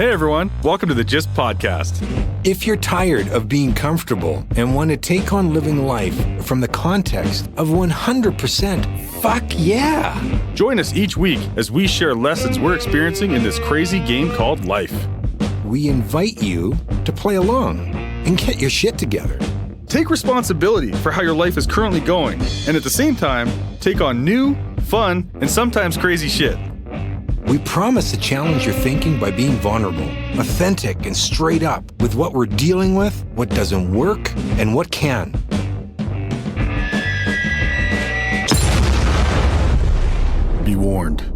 Hey everyone, welcome to the GYST Podcast. If you're tired of being comfortable and want to take on living life from the context of 100%, fuck yeah! Join us each week as we share lessons we're experiencing in this crazy game called life. We invite you to play along and get your shit together. Take responsibility for how your life is currently going, and at the same time, take on new, fun, and sometimes crazy shit. We promise to challenge your thinking by being vulnerable, authentic, and straight up with what we're dealing with, what doesn't work, and what can. Be warned,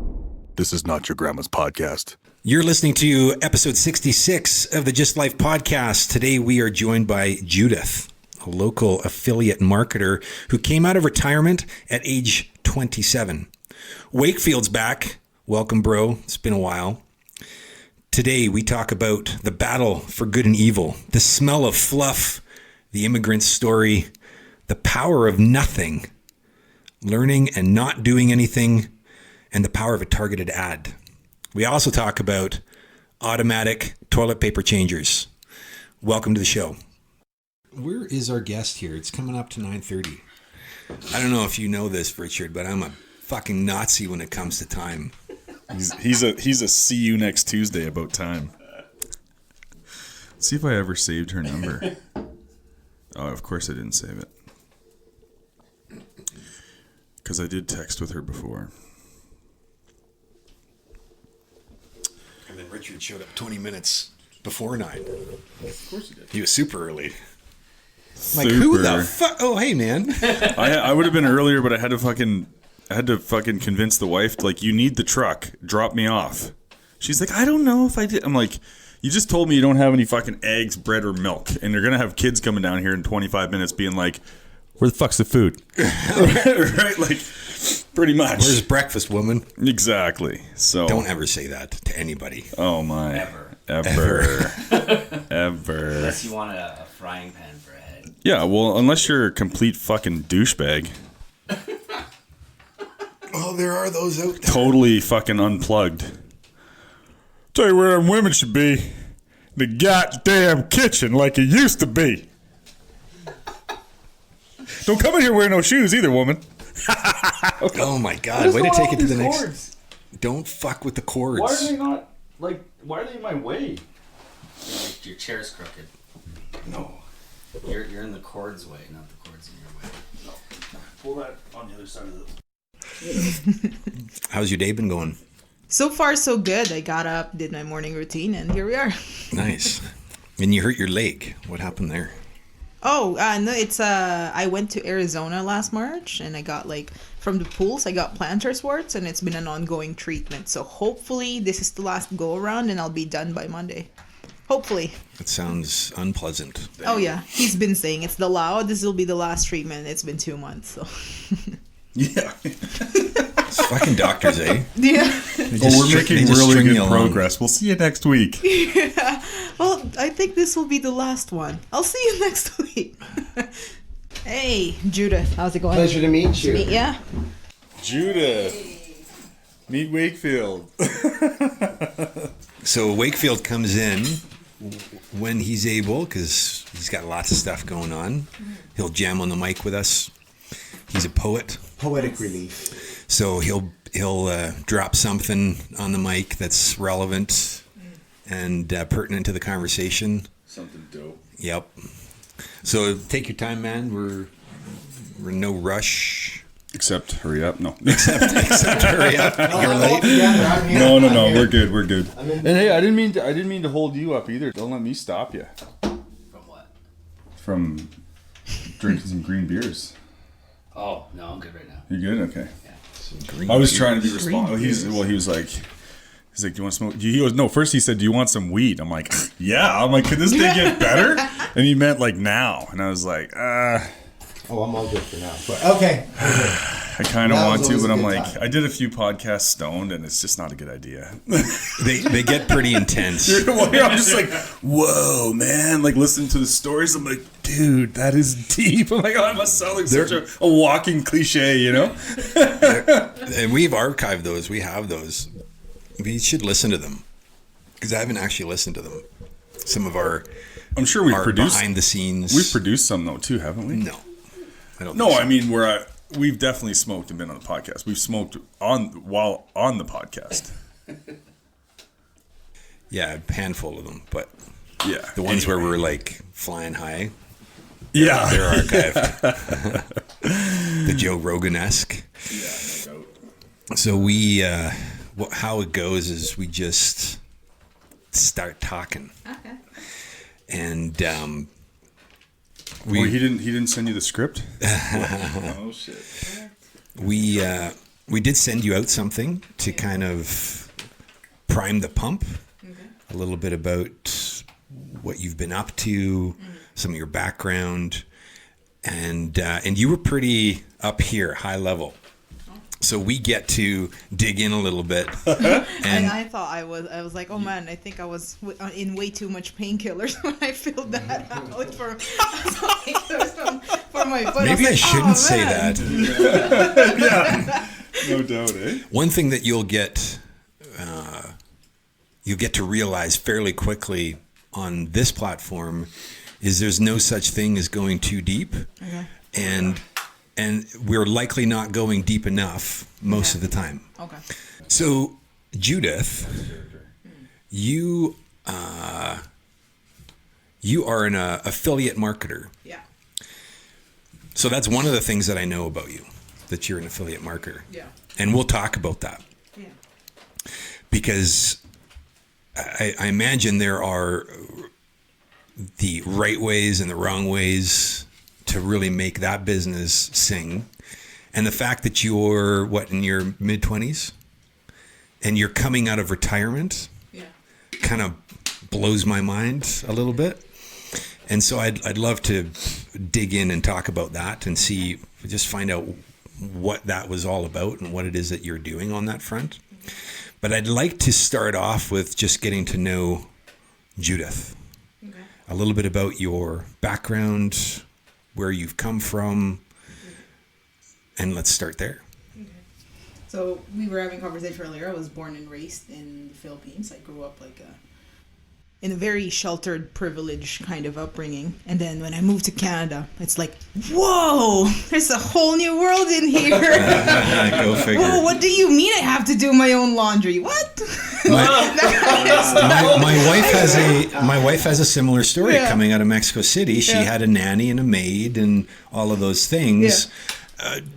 this is not your grandma's podcast. You're listening to episode 66 of the GYST Life Podcast. Today we are joined by Judith, a local affiliate marketer who came out of retirement at age 27. Wakefield's back. Welcome, bro. It's been a while. Today, we talk about the battle for good and evil, the smell of fluff, the immigrant story, the power of nothing, learning and not doing anything, and the power of a targeted ad. We also talk about automatic toilet paper changers. Welcome to the show. Where is our guest here? It's coming up to 9:30. I don't know if you know this, Richard, but I'm a fucking Nazi when it comes to time. He's a see you next Tuesday about time. Let's see if I ever saved her number. Oh, of course I didn't save it. Because I did text with her before. And then Richard showed up 20 minutes before 9. Of course he did. He was super early. Like, who the fuck? Oh, hey, man. I would have been earlier, but I had to fucking convince the wife, like, you need the truck. Drop me off. She's like, I don't know if I did. I'm like, you just told me you don't have any fucking eggs, bread, or milk. And you're going to have kids coming down here in 25 minutes being like, where the fuck's the food? Right? Like, pretty much. Where's breakfast, woman? Exactly. So don't ever say that to anybody. Oh, my. Ever. Ever. Unless you want a frying pan for a head. Yeah, well, unless you're a complete fucking douchebag. Oh, there are those out there. Totally fucking unplugged. Tell you where them women should be. The goddamn kitchen like it used to be. Don't come in here wearing no shoes either, woman. Oh my God, way to take it to the next. Cords? Don't fuck with the cords. Why are they not, like, why are they in my way? Your chair's crooked. No. You're in the cord's way, not the cord's in your way. No. Pull that on the other side of the... How's your day been going? So far, so good. I got up, did my morning routine, and here we are. Nice. And you hurt your leg. What happened there? Oh, no, it's I went to Arizona last March, and I got, like, from the pools, I got plantar warts, and it's been an ongoing treatment. So hopefully this is the last go around, and I'll be done by Monday. Hopefully. That sounds unpleasant. Oh yeah, he's been saying this will be the last treatment. It's been 2 months, so. Yeah. It's fucking doctors, eh? Yeah. We're making really good progress. We'll see you next week. Yeah. Well, I think this will be the last one. I'll see you next week. Hey, Judith. How's it going? Pleasure to meet you. Yeah. Judith. Meet Wakefield. So Wakefield comes in when he's able, because he's got lots of stuff going on. He'll jam on the mic with us. He's a poet. Poetic relief. So he'll drop something on the mic that's relevant and pertinent to the conversation. Something dope. Yep. So take your time, man. We're in no rush. Except hurry up. No. Except hurry up. You're late. No. We're good. And hey, I didn't mean to hold you up either. Don't let me stop you. From what? From drinking some green beers. Oh, no, I'm good right now. You good? Okay. Yeah. I was trying to be responsible. He was like, do you want to smoke? He goes, no. First he said, do you want some weed? I'm like, yeah. I'm like, could this thing get better? And he meant like now. And I was like, Oh, I'm all good for now. But okay. I kind of want to, but I'm like, time. I did a few podcasts stoned, and it's just not a good idea. They get pretty intense. I'm just like, whoa, man. Like, listening to the stories, I'm like, dude, that is deep. I'm like, oh, I must sound like such a walking cliche, you know? And we've archived those. We have those. We should listen to them. because I haven't actually listened to them. Some of our I'm sure we've produced behind the scenes. We've produced some though too, haven't we? No, I don't. No, think so. I mean we've definitely smoked and been on the podcast. We've smoked while on the podcast. Yeah, a handful of them, but Yeah, the ones where we're like flying high, yeah, they're archived. The Joe Rogan-esque. Yeah, no doubt. So we, how it goes is we just start talking, Okay. and He didn't send you the script. Oh shit. we did send you out something to kind of prime the pump. A little bit about what you've been up to, some of your background, and you were pretty up here, high level. So we get to dig in a little bit. And I thought I was like, oh man, I think I was in way too much painkillers when I filled that out for my foot. Maybe I was like, shouldn't oh, say man. that. No doubt, eh? One thing that you'll get to realize fairly quickly on this platform is there's no such thing as going too deep, and we're likely not going deep enough most of the time. Okay. So, Judith, you are an affiliate marketer. Yeah. So that's one of the things that I know about you, that you're an affiliate marketer. Yeah. And we'll talk about that. Yeah. Because I imagine there are the right ways and the wrong ways to really make that business sing. And the fact that you're, in your mid-20s? And you're coming out of retirement kind of blows my mind a little bit. And so I'd love to dig in and talk about that and just find out what that was all about and what it is that you're doing on that front. But I'd like to start off with just getting to know Judith. Okay. A little bit about your background, where you've come from, and let's start there. Okay. So we were having a conversation earlier. I was born and raised in the Philippines. I grew up in a very sheltered, privileged kind of upbringing. And then when I moved to Canada, it's like, whoa, there's a whole new world in here. Go figure. Whoa, what do you mean I have to do my own laundry? What? My wife has a similar story. Yeah. Coming out of Mexico City. She had a nanny and a maid and all of those things.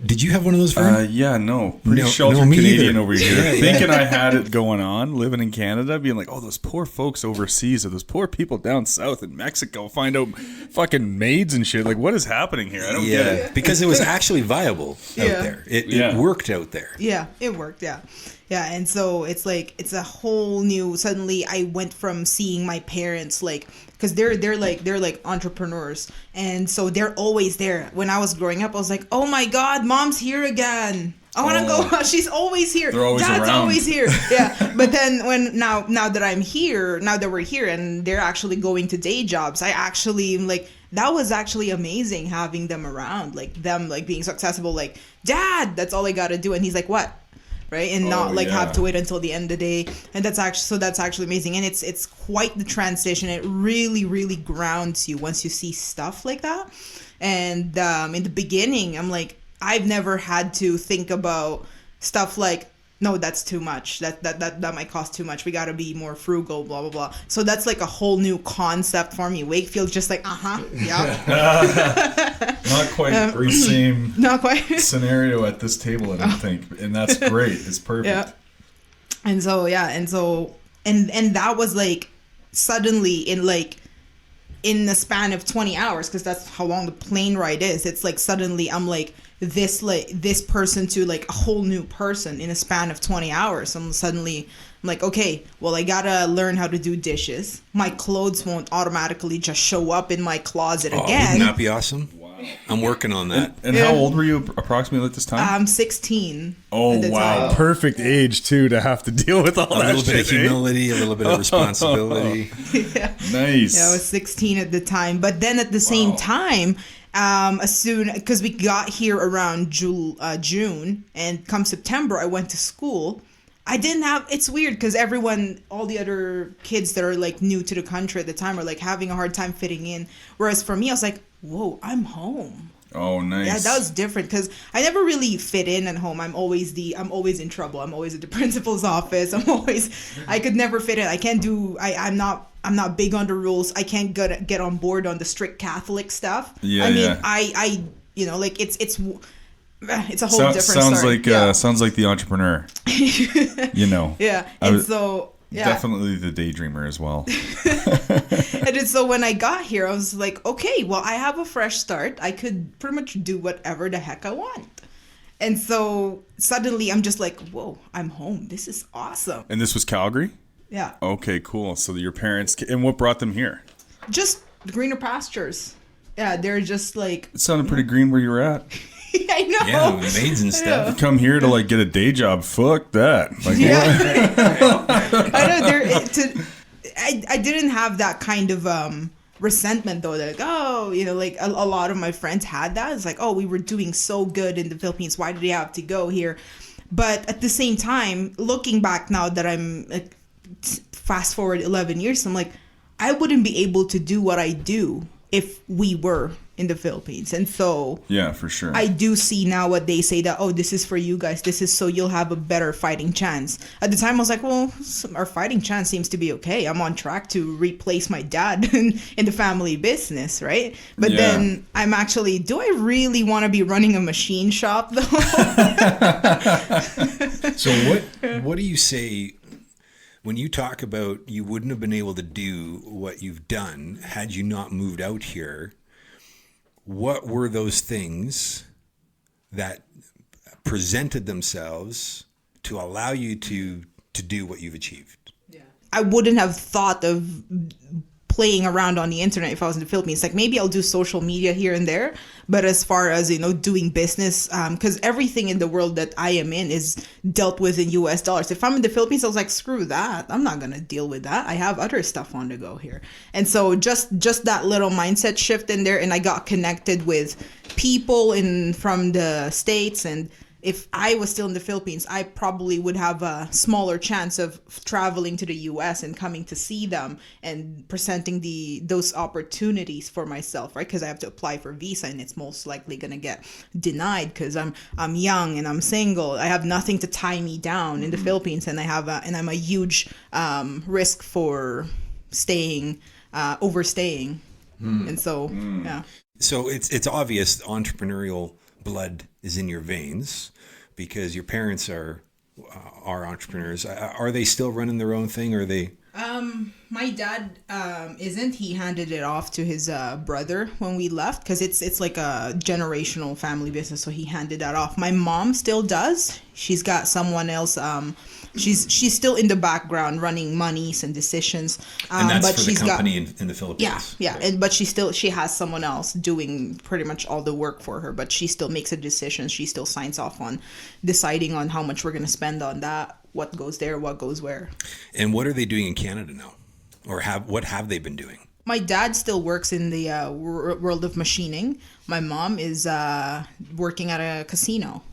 Did you have one of those? Yeah, no. Pretty No, sheltered me Canadian either. over here. Yeah, yeah. Thinking I had it going on, living in Canada, being like, oh, those poor folks overseas or those poor people down south in Mexico find out fucking maids and shit. Like, what is happening here? I don't get it. Because it was actually viable out there. It worked out there. Yeah, it worked. Yeah. Yeah. And so it's like, it's a whole new, suddenly I went from seeing my parents, like, because they're like entrepreneurs. And so they're always there. When I was growing up, I was like, oh my God, mom's here again. I want to go. She's always here. They're always Dad's around. always here. Yeah. But then now that I'm here, now that we're here and they're actually going to day jobs, I actually am like, that was actually amazing having them around, like them like being so accessible, like, Dad, that's all I got to do. And he's like, what? Right. And not like have to wait until the end of the day. And that's actually amazing. And it's quite the transition. It really, really grounds you once you see stuff like that. And in the beginning, I'm like, I've never had to think about stuff like, no, that's too much. That might cost too much. We got to be more frugal, blah, blah, blah. So that's like a whole new concept for me. Wakefield's just like, yeah. Not quite the same Not quite. scenario at this table, I don't think. And that's great. It's perfect. Yeah. And so, and that was like suddenly in the span of 20 hours, because that's how long the plane ride is. It's like suddenly I'm like this person to like a whole new person in a span of 20 hours. I'm like, okay, well, I gotta learn how to do dishes. My clothes won't automatically just show up in my closet again. Wouldn't that be awesome? Wow. I'm working on that. And how old were you approximately at this time? I'm 16. Oh, at the wow. time. Perfect age, too, to have to deal with all A that little bit of shit, eh? humility, a little bit of responsibility. Yeah. Nice. Yeah, I was 16 at the time. But then at the same time, because we got here around June, and come September, I went to school. I didn't have, it's weird because all the other kids that are like new to the country at the time are like having a hard time fitting in. Whereas for me, I was like, whoa, I'm home. Oh, nice. Yeah, that was different because I never really fit in at home. I'm always in trouble. I'm always at the principal's office. I could never fit in. I'm not big on the rules. I can't get on board on the strict Catholic stuff. Yeah, I mean, yeah. I like it's a whole different sounds story. like Yeah. sounds like the entrepreneur. You know. Yeah, I and was so yeah. definitely the daydreamer as well. And then so when I got here, I was like, okay, well, I have a fresh start. I could pretty much do whatever the heck I want. And so suddenly I'm just like, whoa, I'm home. This is awesome. And this was Calgary? Yeah. Okay, cool. So your parents, and what brought them here? Just greener pastures. Yeah, they're just like, It sounded pretty green where you were at. I know. Yeah, maids and I stuff. know. Come here to like get a day job. Fuck that. Like, Yeah. what? I know. I didn't have that kind of resentment though. Like, oh, like a lot of my friends had that. It's like, oh, we were doing so good in the Philippines. Why did they have to go here? But at the same time, looking back now that I'm like, fast forward 11 years, I'm like, I wouldn't be able to do what I do if we were in the Philippines. And so Yeah, for sure. I do see now what they say that, oh, this is for you guys. This is so you'll have a better fighting chance. At the time, I was like, well, our fighting chance seems to be okay. I'm on track to replace my dad in the family business, right? But Yeah. then I'm actually, do I really want to be running a machine shop though? So what do you say when you talk about you wouldn't have been able to do what you've done had you not moved out here? What were those things that presented themselves to allow you to do what you've achieved? I wouldn't have thought of playing around on the internet if I was in the Philippines. Like maybe I'll do social media here and there, but as far as doing business, because everything in the world that I am in is dealt with in US dollars. If I'm in the Philippines, I was like, screw that, I'm not gonna deal with that. I have other stuff on the go here. And so just that little mindset shift in there, and I got connected with people from the States. And if I was still in the Philippines, I probably would have a smaller chance of traveling to the US and coming to see them and presenting those opportunities for myself, right? Because I have to apply for visa and it's most likely going to get denied because I'm young and I'm single. I have nothing to tie me down in the Philippines, and I'm a huge risk for overstaying. And so, yeah. So it's obvious entrepreneurial blood is in your veins because your parents are entrepreneurs. Are they still running their own thing, or are they? My dad isn't. He handed it off to his brother when we left because it's like a generational family business. So he handed that off. My mom still does. She's got someone else. She's still in the background running monies and decisions. And that's but for she's the company got, in the Philippines. Yeah. But she has someone else doing pretty much all the work for her. But she still makes a decision. She still signs off on deciding on how much we're gonna spend on that, what goes there, what goes where. And what are they doing in Canada now, or what have they been doing? My dad still works in the world of machining. My mom is working at a casino.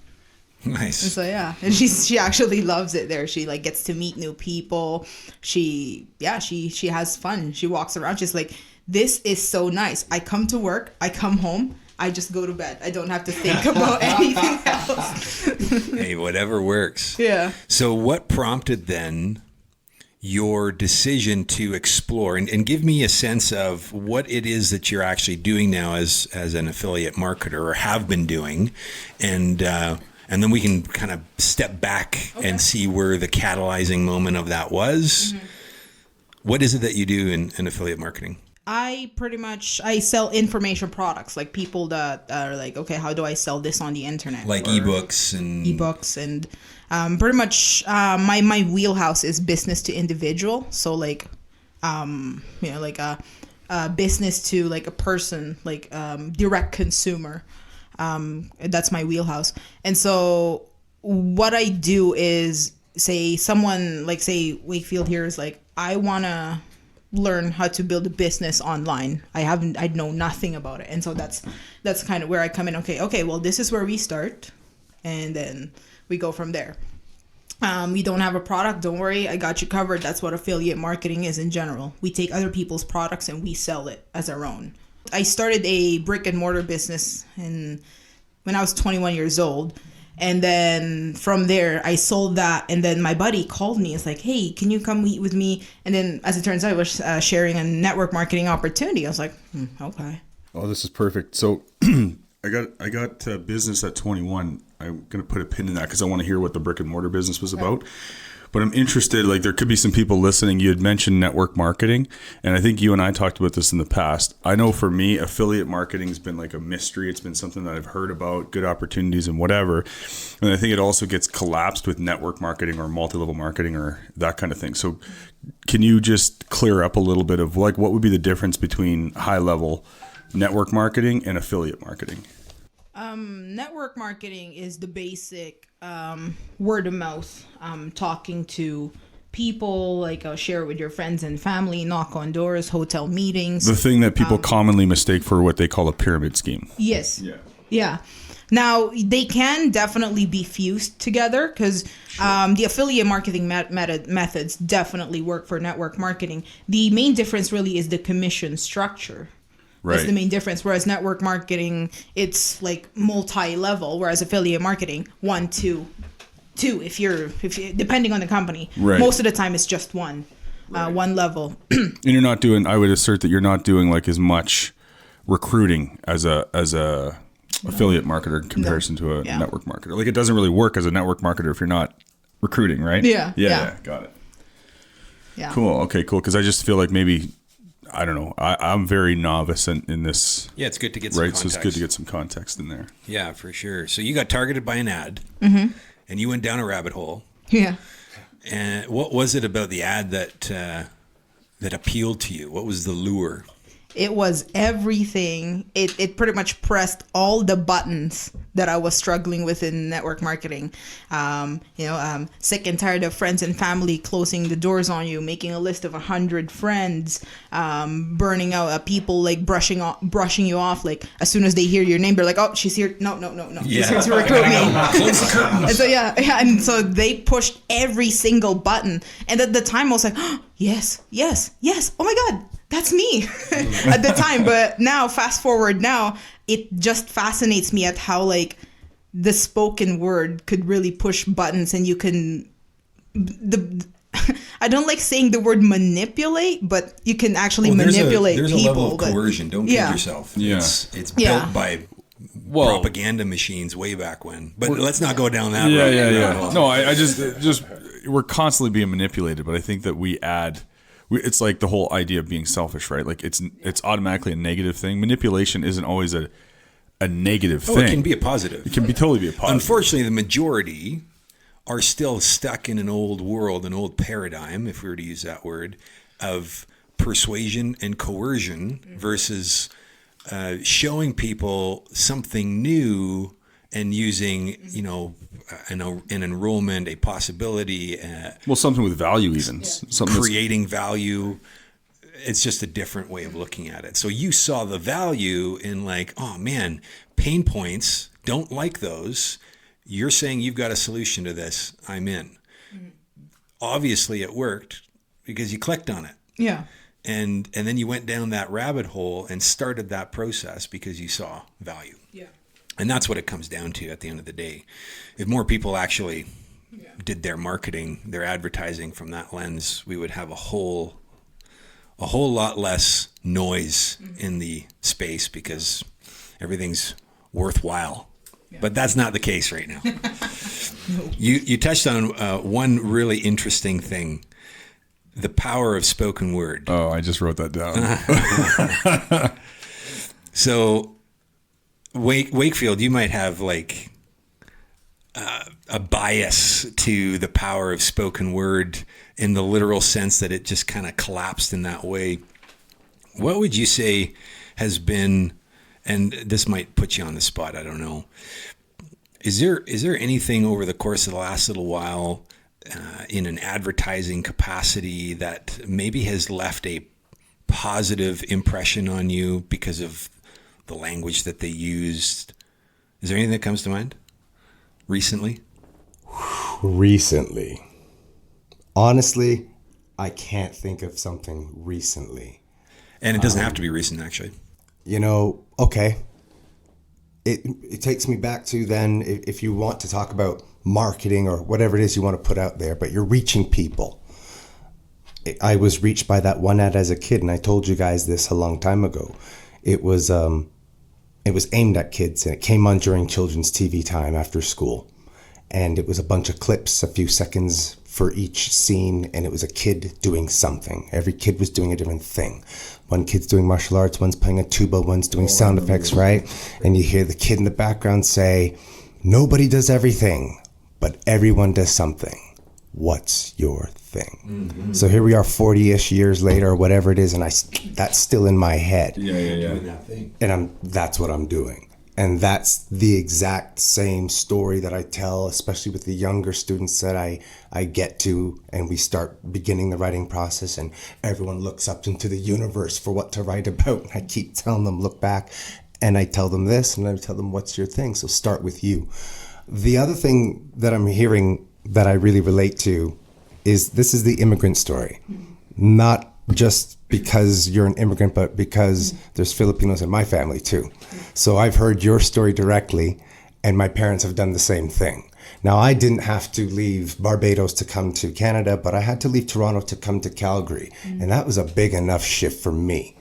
Nice. And so yeah, and she actually loves it there. She like gets to meet new people. She has fun. She walks around. She's like, this is so nice. I come to work. I come home. I just go to bed. I don't have to think about anything else. Hey, whatever works. Yeah. So what prompted then your decision to explore and give me a sense of what it is that you're actually doing now as an affiliate marketer, or have been doing, and then we can kind of step back and see where the catalyzing moment of that was. Mm-hmm. What is it that you do in affiliate marketing? I sell information products, like people that are like, okay, how do I sell this on the internet? Like ebooks and pretty much my wheelhouse is business to individual. So like, like a business to like a person, like direct consumer. That's my wheelhouse. And so what I do is say Wakefield here is like, I want to learn how to build a business online. I know nothing about it. And so that's kind of where I come in. Okay, well, this is where we start, and then we go from there. You don't have a product, don't worry, I got you covered. That's what affiliate marketing is in general. We take other people's products and we sell it as our own. I started a brick and mortar business when I was 21 years old. And then from there, I sold that. And then my buddy called me. It's like, hey, can you come meet with me? And then as it turns out, I was sharing a network marketing opportunity. I was like, okay. Oh, this is perfect. So I got business at 21. I'm going to put a pin in that because I want to hear what the brick and mortar business was about. But I'm interested, like there could be some people listening. You had mentioned network marketing, and I think you and I talked about this in the past. I know for me, affiliate marketing has been like a mystery. It's been something that I've heard about, good opportunities and whatever. And I think it also gets collapsed with network marketing or multi-level marketing or that kind of thing. So can you just clear up a little bit of like what would be the difference between high-level network marketing and affiliate marketing? Network marketing is the basic word of mouth, talking to people, like share it with your friends and family, knock on doors, hotel meetings. The thing that people commonly mistake for what they call a pyramid scheme. Yes. Yeah. Yeah. Now, they can definitely be fused together because the affiliate marketing methods definitely work for network marketing. The main difference really is the commission structure. That's the main difference. Whereas network marketing, it's like multi-level. Whereas affiliate marketing, 1, 2. If you depending on the company, most of the time it's just one level. And you're not doing. I would assert that you're not doing like as much recruiting as a affiliate marketer in comparison to a network marketer. Like it doesn't really work as a network marketer if you're not recruiting, right? Yeah. Got it. Yeah. Cool. Okay. Cool. Because I just feel like maybe. I don't know. I'm very novice in this. Yeah, it's good to get some context. So it's good to get some context in there. Yeah, for sure. So you got targeted by an ad, Mm-hmm. and you went down a rabbit hole. Yeah. And what was it about the ad that appealed to you? What was the lure? It was everything. It pretty much pressed all the buttons that I was struggling with in network marketing. Sick and tired of friends and family closing the doors on you, making a list of 100 friends, burning out people, like brushing you off. Like as soon as they hear your name, they're like, "Oh, she's here." No. She's here to recruit me. Close the curtains. And so and so they pushed every single button. And at the time, I was like, oh, yes. Oh my God. That's me at the time. But now, fast forward now, it just fascinates me at how like the spoken word could really push buttons and you can, I don't like saying the word manipulate, but you can actually manipulate people. There's a level of coercion. Don't kid yourself. Yeah. It's built by propaganda machines way back when. But let's not go down that road. Yeah. No, I just we're constantly being manipulated, but I think that we add. It's like the whole idea of being selfish, right? Like it's automatically a negative thing. Manipulation isn't always a negative thing. It can be a positive. It can totally be a positive. Unfortunately, the majority are still stuck in an old world, an old paradigm, if we were to use that word, of persuasion and coercion versus showing people something new and using, an enrollment, a possibility. Something with value even. Something creating value. It's just a different way of looking at it. So you saw the value in like, oh man, pain points, don't like those. You're saying you've got a solution to this. I'm in. Mm-hmm. Obviously it worked because you clicked on it. Yeah. And then you went down that rabbit hole and started that process because you saw value. Yeah. And that's what it comes down to at the end of the day. If more people actually did their marketing, their advertising from that lens, we would have a whole lot less noise in the space because everything's worthwhile. Yeah. But that's not the case right now. No. You touched on one really interesting thing, the power of spoken word. Oh, I just wrote that down. So Wakefield, you might have like a bias to the power of spoken word in the literal sense that it just kind of collapsed in that way. What would you say has been, and this might put you on the spot, I don't know. Is there anything over the course of the last little while in an advertising capacity that maybe has left a positive impression on you because of the language that they used? Is there anything that comes to mind recently? Recently. Honestly, I can't think of something recently. And it doesn't have to be recent, actually. Okay. It takes me back to then, if you want to talk about marketing or whatever it is you want to put out there, but you're reaching people. I was reached by that one ad as a kid, and I told you guys this a long time ago. It was aimed at kids, and it came on during children's TV time after school. And it was a bunch of clips, a few seconds for each scene, and it was a kid doing something. Every kid was doing a different thing. One kid's doing martial arts, one's playing a tuba, one's doing sound effects, right? And you hear the kid in the background say, "Nobody does everything, but everyone does something. What's your thing?" Mm-hmm. So here we are 40-ish years later, or whatever it is, and that's still in my head. Yeah. And that's what I'm doing. And that's the exact same story that I tell, especially with the younger students that I get to, and we start beginning the writing process, and everyone looks up into the universe for what to write about. And I keep telling them, look back, and I tell them this, and I tell them, what's your thing? So start with you. The other thing that I'm hearing that I really relate to is this is the immigrant story. Not just because you're an immigrant, but because there's Filipinos in my family too. So I've heard your story directly, and my parents have done the same thing. Now, I didn't have to leave Barbados to come to Canada, but I had to leave Toronto to come to Calgary. And that was a big enough shift for me.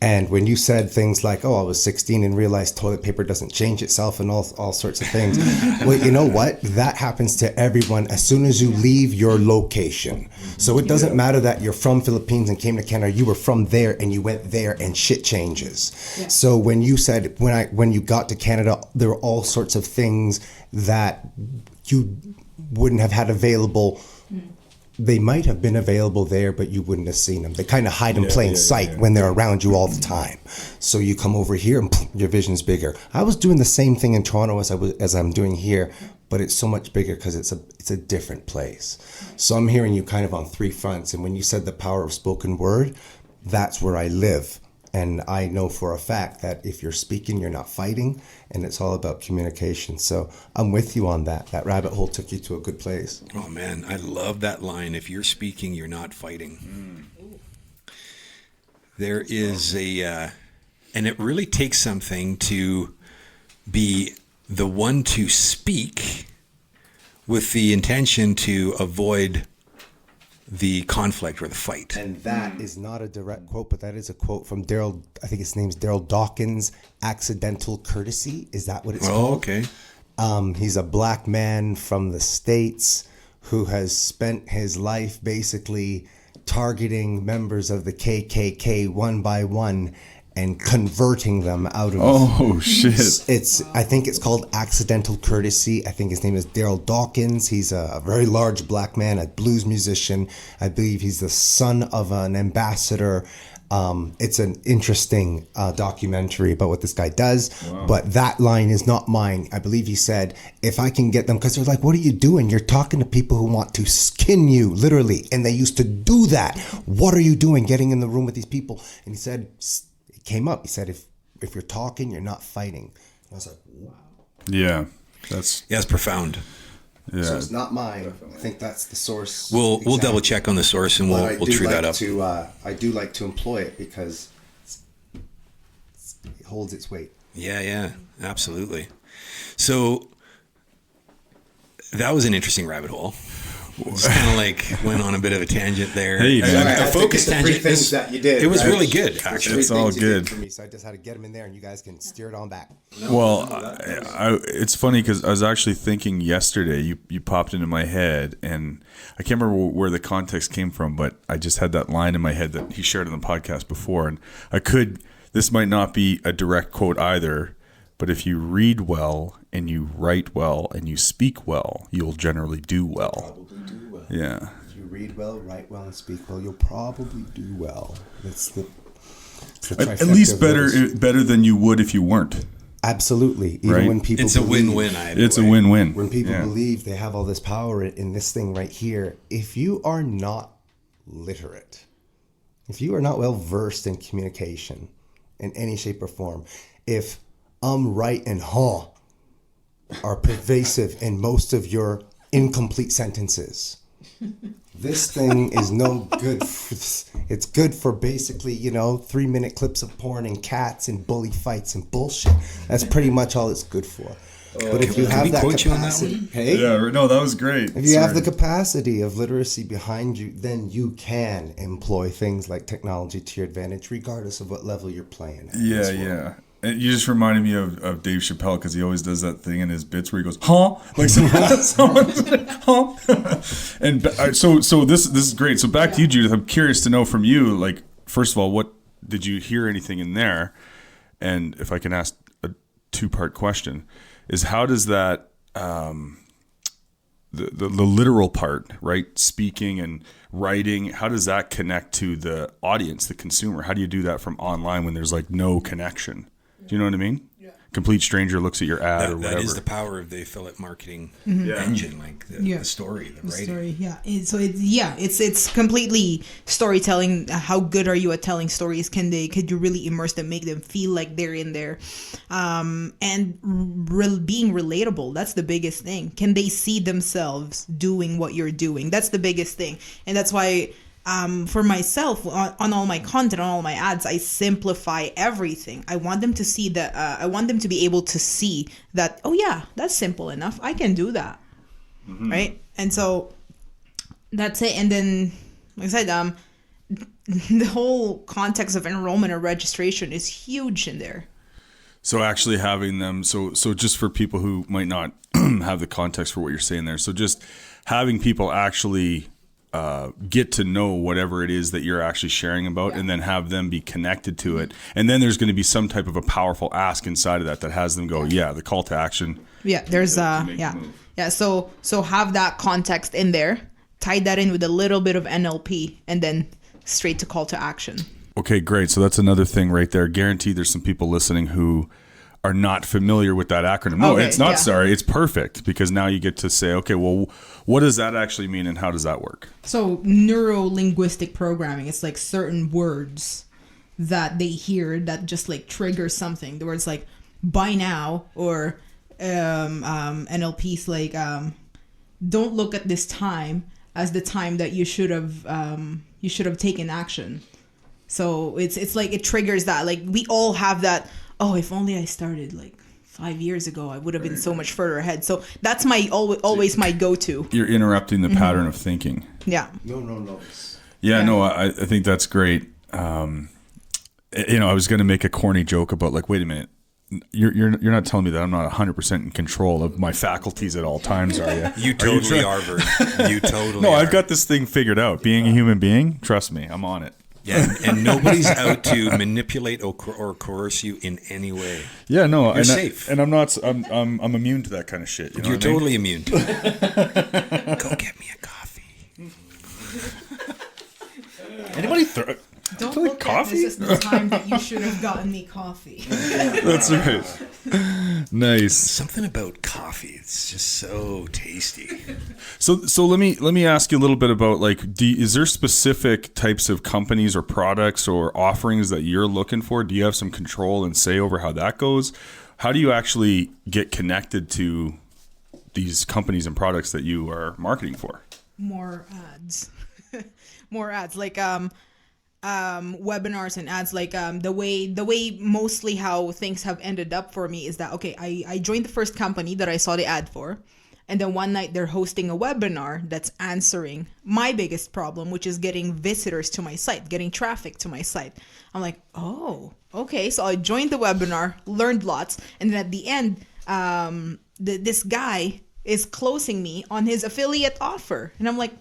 And when you said things like, I was 16 and realized toilet paper doesn't change itself and all sorts of things. Well, you know what? That happens to everyone as soon as you leave your location. So it doesn't matter that you're from Philippines and came to Canada. You were from there and you went there, and shit changes. Yeah. So when you said, when you got to Canada, there were all sorts of things that you wouldn't have had available. They might have been available there, but you wouldn't have seen them. They kind of hide in plain sight when they're around you all the time. So you come over here and your vision's bigger. I was doing the same thing in Toronto as I'm doing here, but it's so much bigger because it's a different place. So I'm hearing you kind of on three fronts. And when you said the power of spoken word, that's where I live. And I know for a fact that if you're speaking, you're not fighting, and it's all about communication. So I'm with you on that. That rabbit hole took you to a good place. Oh, man, I love that line. If you're speaking, you're not fighting. There is and it really takes something to be the one to speak with the intention to avoid the conflict or the fight. And that is not a direct quote, but that is a quote from Daryl, I think his name's Daryl Dawkins, Accidental Courtesy. Is that what it's called? Okay. He's a black man from the States who has spent his life basically targeting members of the KKK one by one and converting them out of... Oh, shit. I think it's called Accidental Courtesy. I think his name is Daryl Dawkins. He's a very large black man, a blues musician. I believe he's the son of an ambassador. It's an interesting documentary about what this guy does. Wow. But that line is not mine. I believe he said, if I can get them, because they're like, what are you doing? You're talking to people who want to skin you, literally. And they used to do that. What are you doing getting in the room with these people? And he said... came up. He said, if you're talking, you're not fighting. And I was like, wow. Yeah, that's profound. Yeah. So it's not mine. I think that's the source. We'll double check on the source, and we'll true that up. I do like to employ it because it holds its weight. Yeah, absolutely. So that was an interesting rabbit hole. Just kind of like went on a bit of a tangent there. Hey, man. A focus tangent. That you did. It was really good, actually. It's all good. For me, so I just had to get them in there, and you guys can steer it on back. Well, it's funny because I was actually thinking yesterday. You popped into my head, and I can't remember where the context came from, but I just had that line in my head that he shared on the podcast before, and this might not be a direct quote either, but if you read well and you write well and you speak well, you'll generally do well. Yeah. If you read well, write well, and speak well, you'll probably do well. It's the at least better than you would if you weren't. Absolutely. Even when people it's a win-win. It's a win-win. When people believe they have all this power in this thing right here, if you are not literate, if you are not well versed in communication in any shape or form, if right and huh are pervasive in most of your incomplete sentences. This thing is no good. It's good for basically, 3-minute clips of porn and cats and bully fights and bullshit. That's pretty much all it's good for. But if you have that capacity, no, that was great. If you have the capacity of literacy behind you, then you can employ things like technology to your advantage, regardless of what level you're playing at. Yeah. And you just reminded me of Dave Chappelle, because he always does that thing in his bits where he goes, huh? Like someone's huh? And so this is great. So back to you, Judith. I'm curious to know from you, like, first of all, what did you hear anything in there? And if I can ask a 2-part question, is how does that the literal part, right? Speaking and writing, how does that connect to the audience, the consumer? How do you do that from online when there's like no connection? Do you know what I mean? Yeah. Complete stranger looks at your ad or whatever. That is the power of the affiliate marketing engine, like the story, the writing. Story, yeah. It's completely storytelling. How good are you at telling stories? Could you really immerse them, make them feel like they're in there, and being relatable? That's the biggest thing. Can they see themselves doing what you're doing? That's the biggest thing, and that's why. For myself, on all my content, on all my ads, I simplify everything. I want them to see that. I want them to be able to see that. Oh yeah, that's simple enough. I can do that, right? And so that's it. And then, like I said, the whole context of enrollment or registration is huge in there. So actually having them, so just for people who might not have the context for what you're saying there, so just having people actually get to know whatever it is that you're actually sharing about, and then have them be connected to it. And then there's going to be some type of a powerful ask inside of that has them go, the call to action. Yeah, there's So have that context in there, tie that in with a little bit of NLP, and then straight to call to action. Okay, great. So that's another thing right there. Guaranteed there's some people listening who are not familiar with that acronym. No, it's not. Sorry, it's perfect, because now you get to say, okay, well, what does that actually mean and how does that work? So neuro-linguistic programming, it's like certain words that they hear that just like trigger something. The words like "by now" or NLP's like "don't look at this time as the time that you should have taken action." So it's like it triggers that. Like we all have that. Oh, if only I started like 5 years ago, I would have been so much further ahead. So that's my always my go-to. You're interrupting the pattern of thinking. Yeah. No. Yeah, no, I think that's great. I was going to make a corny joke about like, wait a minute, you're not telling me that I'm not 100% in control of my faculties at all times, are you? You totally are, Vern. You totally No, are. I've got this thing figured out. Being a human being, trust me, I'm on it. Yeah, and nobody's out to manipulate or coerce you in any way. Yeah, no, you're safe, and I'm not. I'm immune to that kind of shit. You're totally immune to it. Go get me a coffee. Anybody throw? Don't look coffee? At this is the time that you should have gotten me coffee. That's right. Nice. Something about coffee. It's just so tasty. So let me ask you a little bit about like, is there specific types of companies or products or offerings that you're looking for? Do you have some control and say over how that goes? How do you actually get connected to these companies and products that you are marketing for? More ads. More ads. Like webinars and ads, like the way mostly how things have ended up for me is that, okay, I joined the first company that I saw the ad for, and then one night they're hosting a webinar that's answering my biggest problem, which is getting visitors to my site, getting traffic to my site. I'm like, oh, okay. So I joined the webinar, learned lots, and then at the end, this guy is closing me on his affiliate offer, and I'm like,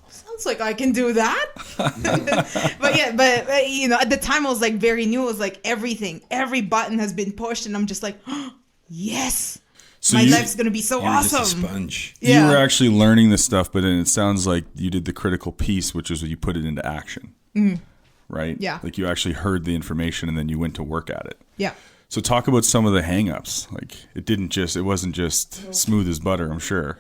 sounds like I can do that. but at the time I was like very new. It was like every button has been pushed, and I'm just like, oh, yes, so my life's gonna be so awesome. Just a sponge. Yeah. You were actually learning this stuff, but then it sounds like you did the critical piece, which is when you put it into action. Mm-hmm. Right? Yeah. Like you actually heard the information and then you went to work at it. Yeah. So talk about some of the hang-ups. Like it wasn't just smooth as butter, I'm sure.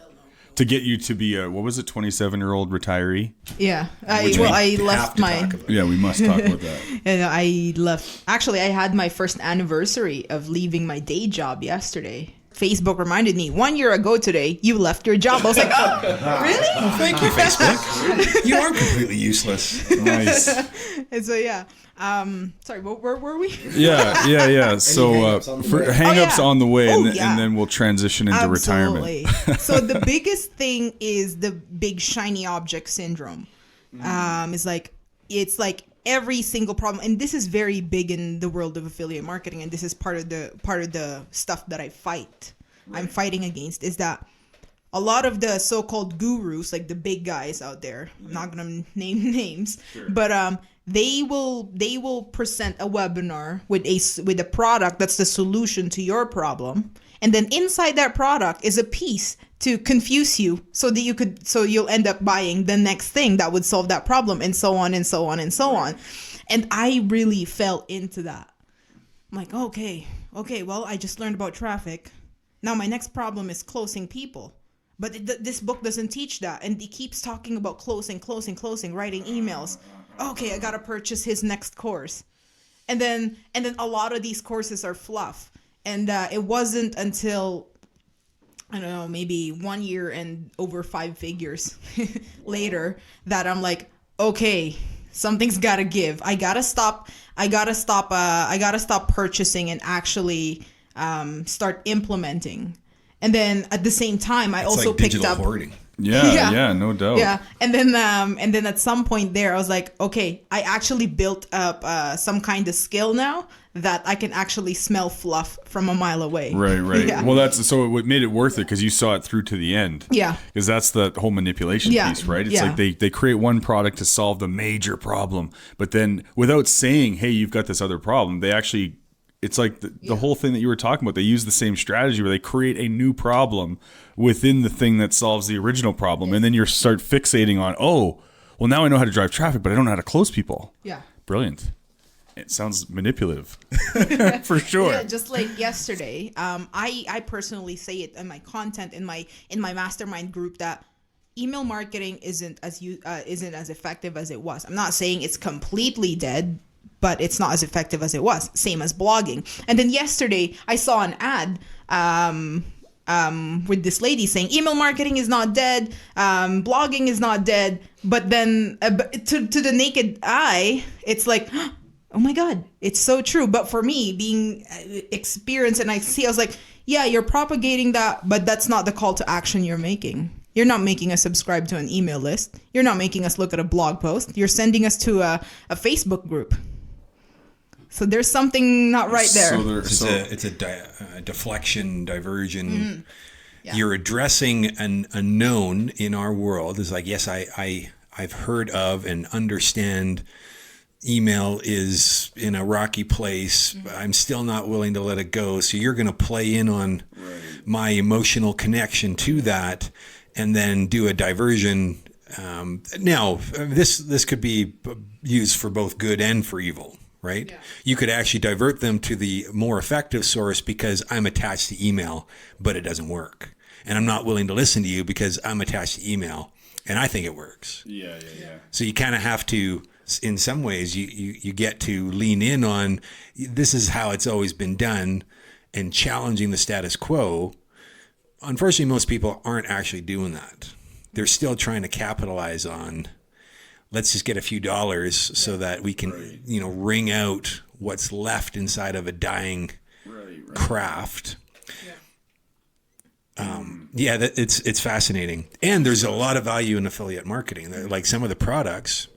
To get you to be a, 27-year-old retiree? Yeah. I left my... Yeah, we must talk about that. And I left... Actually, I had my first anniversary of leaving my day job yesterday. Facebook reminded me 1 year ago today, you left your job. I was like, oh, really? Well, thank you, Facebook. You are completely useless. Nice. And so, yeah. Sorry, where were we? Yeah. So hang-ups on the for way. hang-ups Oh, yeah. on the way, Oh, and yeah. then we'll transition into retirement. Absolutely. So the biggest thing is the big shiny object syndrome. It's like every single problem, and this is very big in the world of affiliate marketing, and this is part of the stuff that I fight. I'm fighting against is that a lot of the so-called gurus, like the big guys out there, I'm not gonna name names, but they will present a webinar with a product that's the solution to your problem, and then inside that product is a piece to confuse you so that you'll end up buying the next thing that would solve that problem, and so on and so on and so on. And I really fell into that. I'm like, okay, well, I just learned about traffic. Now my next problem is closing people. But this book doesn't teach that. And he keeps talking about closing, writing emails. Okay, I got to purchase his next course. And then a lot of these courses are fluff. And it wasn't until, I don't know, maybe 1 year and over 5 figures later that I'm like, okay, something's got to give. I got to stop purchasing and actually start implementing. And then at the same time, I also like picked digital up hoarding. Yeah, no doubt. Yeah, and then at some point there, I was like, okay, I actually built up some kind of skill now that I can actually smell fluff from a mile away. Right. Yeah. Well, that's so it made it worth it because you saw it through to the end. Yeah. Because that's the whole manipulation Yeah. piece, right? It's Yeah. like they create one product to solve the major problem, but then without saying, hey, you've got this other problem, they actually, it's like the whole thing that you were talking about. They use the same strategy where they create a new problem within the thing that solves the original problem. And then you start fixating on, oh, well, now I know how to drive traffic, but I don't know how to close people. Yeah. Brilliant. It sounds manipulative. For sure. Yeah, just like yesterday, I personally say it in my content in my mastermind group that email marketing isn't as effective as it was. I'm not saying it's completely dead, but it's not as effective as it was. Same as blogging. And then yesterday I saw an ad with this lady saying email marketing is not dead, blogging is not dead. But then to the naked eye, it's like, oh my God, it's so true. But for me, being experienced, and I was like, yeah, you're propagating that, but that's not the call to action you're making. You're not making us subscribe to an email list. You're not making us look at a blog post. You're sending us to a Facebook group. So there's something not right there. It's a deflection, diversion. Mm-hmm. Yeah. You're addressing an unknown in our world. It's like, yes, I've heard of and understand email is in a rocky place, but I'm still not willing to let it go. So you're going to play in on my emotional connection to that and then do a diversion. Now, this could be used for both good and for evil, right? Yeah. You could actually divert them to the more effective source because I'm attached to email, but it doesn't work. And I'm not willing to listen to you because I'm attached to email and I think it works. Yeah. So you kind of have to, in some ways, you get to lean in on this is how it's always been done and challenging the status quo. Unfortunately, most people aren't actually doing that. They're still trying to capitalize on, let's just get a few dollars so that we can, wring out what's left inside of a dying craft. It's fascinating. And there's a lot of value in affiliate marketing. Like some of the products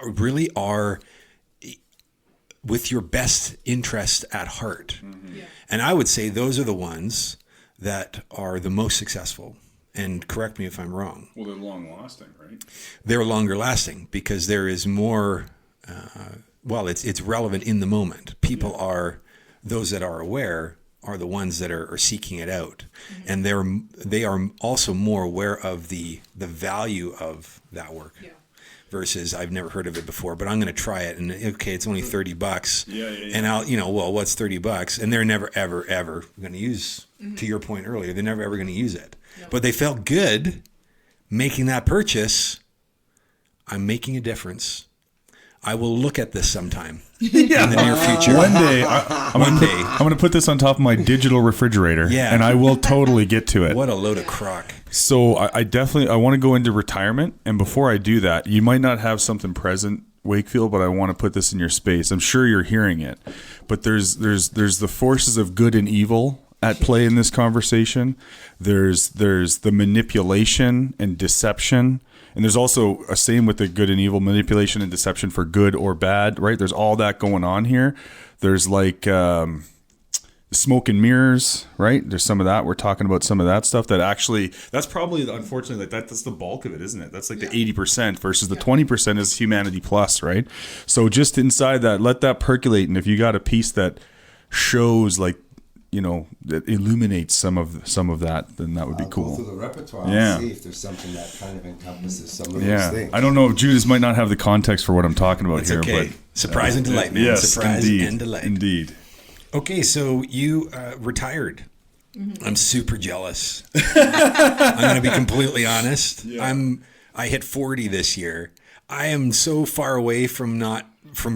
really are with your best interest at heart. Mm-hmm. Yeah. And I would say those are the ones that are the most successful. And correct me if I'm wrong. Well, they're long lasting, right? They're longer lasting because there is more, it's relevant in the moment. People are, those that are aware are the ones that are seeking it out. Mm-hmm. And they are also more aware of the value of that work. Yeah. Versus I've never heard of it before, but I'm going to try it. And okay, it's only $30. Yeah. And I'll, what's $30? And they're never, ever, ever going to use, to your point earlier, they're never, ever going to use it. No. But they felt good making that purchase. I'm making a difference. I will look at this sometime in the near future. One day, I'm going to put this on top of my digital refrigerator, and I will totally get to it. What a load of crock. So I want to go into retirement, and before I do that, you might not have something present, Wakefield, but I want to put this in your space. I'm sure you're hearing it, but there's the forces of good and evil at play in this conversation. There's the manipulation and deception. And there's also a same with the good and evil, manipulation and deception for good or bad, right? There's all that going on here. There's like smoke and mirrors, right? There's some of that. We're talking about some of that stuff that actually, that's probably, unfortunately, like that's the bulk of it, isn't it? That's like the 80% versus the 20% is humanity plus, right? So just inside that, let that percolate. And if you got a piece that shows like, you know, that illuminates some of that, then that would be cool. Go through the repertoire Yeah. and see if there's something that kind of encompasses some of those things. I don't know if Judith might not have the context for what I'm talking about It's here, okay. but Surprise and delight, man. Yes, Surprise indeed, and delight. Indeed. Okay, so you retired. I'm super jealous. I'm going to be completely honest. I hit 40 this year. I am so far away from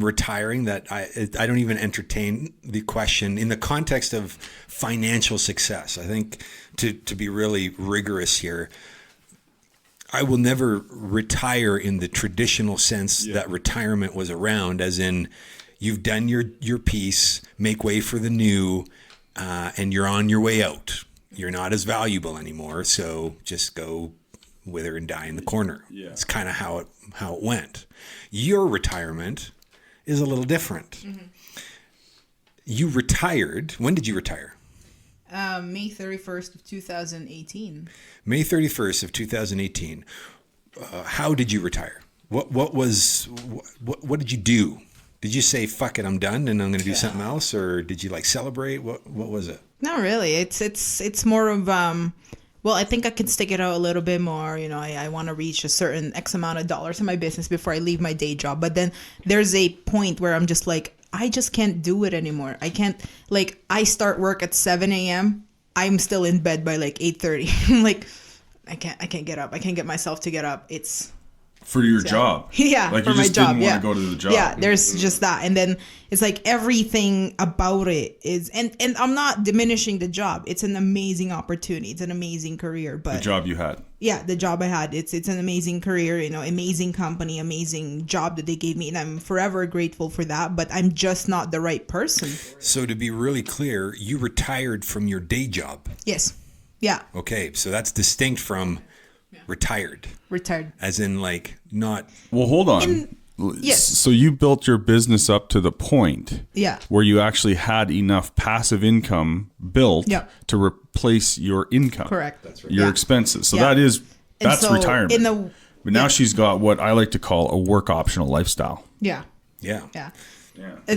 retiring that I don't even entertain the question in the context of financial success. I think to be really rigorous here, I will never retire in the traditional sense that retirement was around, as in you've done your piece, make way for the new, and you're on your way out. You're not as valuable anymore, so just go wither and die in the corner. Yeah. It's kind of how it went. Your retirement is a little different. Mm-hmm. You retired. When did you retire? May 31st of 2018. May 31st of 2018. How did you retire? What did you do? Did you say, fuck it, I'm done and I'm going to do something else? Or did you like celebrate? What was it? Not really. It's more of, well, I think I can stick it out a little bit more. You know, I want to reach a certain X amount of dollars in my business before I leave my day job. But then there's a point where I'm just like, I just can't do it anymore. I can't, like, I start work at 7 a.m. I'm still in bed by like 8:30. I'm like, I can't get up. I can't get myself to get up. It's for your job. Yeah, like for you just my job. didn't want to go to the job. Yeah, there's just that. And then it's like everything about it is, and I'm not diminishing the job. It's an amazing opportunity. It's an amazing career. But the job you had. Yeah, the job I had. It's an amazing career, you know, amazing company, amazing job that they gave me. And I'm forever grateful for that. But I'm just not the right person. So to be really clear, you retired from your day job. Yes. Yeah. Okay, so that's distinct from retired. Retired. As in like not... Well, hold on. Yes. So you built your business up to the point where you actually had enough passive income built to replace your income. Correct. That's right. Your expenses. So that's so retirement. But now she's got what I like to call a work optional lifestyle. Yeah. Yeah. Yeah.